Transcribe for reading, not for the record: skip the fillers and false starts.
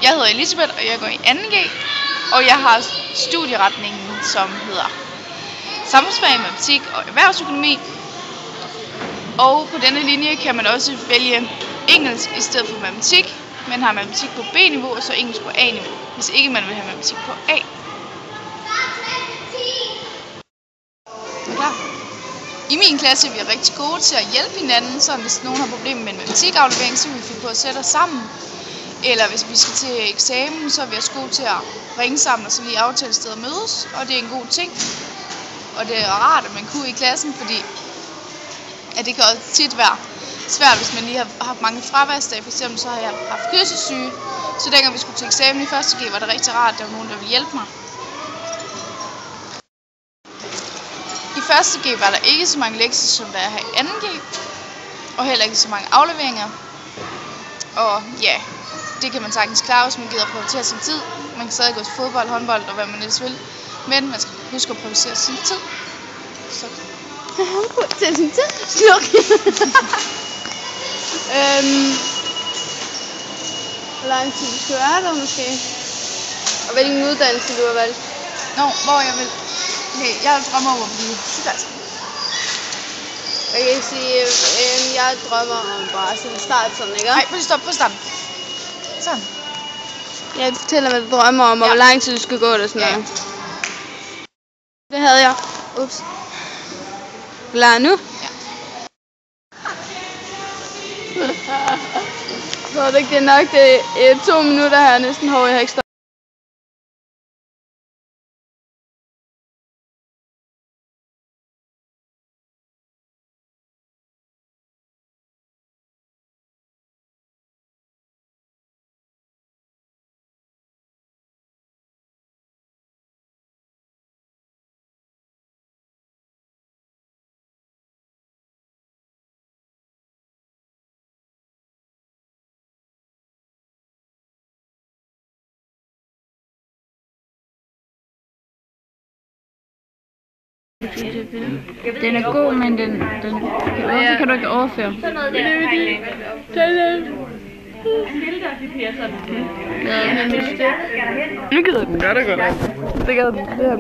Jeg hedder Elisabeth, og jeg går i 2G, og jeg har studieretningen, som hedder Samfundsfag, Matematik og Erhvervsøkonomi. Og på denne linje kan man også vælge engelsk i stedet for matematik. Man har matematik på B-niveau og så engelsk på A-niveau, hvis ikke man vil have matematik på A. Klar. I min klasse er vi rigtig gode til at hjælpe hinanden, så hvis nogen har problemer med en matematikaflevering, så vil vi finde på at sætte os sammen. Eller hvis vi skal til eksamen, så er vi også gode til at ringe sammen og så lige aftale et sted at mødes. Og det er en god ting. Og det er rart, at man kunne i klassen, fordi at det kan også tit være svært, hvis man lige har haft mange fraværsdage. For eksempel så har jeg haft kørselssyge. Så dengang vi skulle til eksamen i 1.G, var det rigtig rart, at der var nogen, der ville hjælpe mig. I 1.G var der ikke så mange lektier, som der er her i 2G. Og heller ikke så mange afleveringer. Og ja, det kan man sagtens klare, hvis man gider at prioritere sin tid. Man kan stadig gå til fodbold, håndbold og hvad man ellers vil. Men man skal huske at prioritere sin tid. Så. Til sin tid? Sluk. Hvor lang tid du skal være der måske? Og hvilken uddannelse du har valgt? Hvor jeg vil. Okay, jeg drømmer om at blive sygeplejerske. Jeg kan sige, jeg drømmer om bare sådan start sådan, ikke? Nej, stop på starten. Sådan. Jeg fortæller, hvad du drømmer om, og hvor lang tid du skal gå der sådan noget. Det havde jeg. Ups. Klar nu? Ja. Så det er nok det 2 minutter her næsten hårdt, jeg har ikke stoppet. Den er god, men hvorfor kan du ikke overføre? Nu gider den. Gør det godt. Det gør den.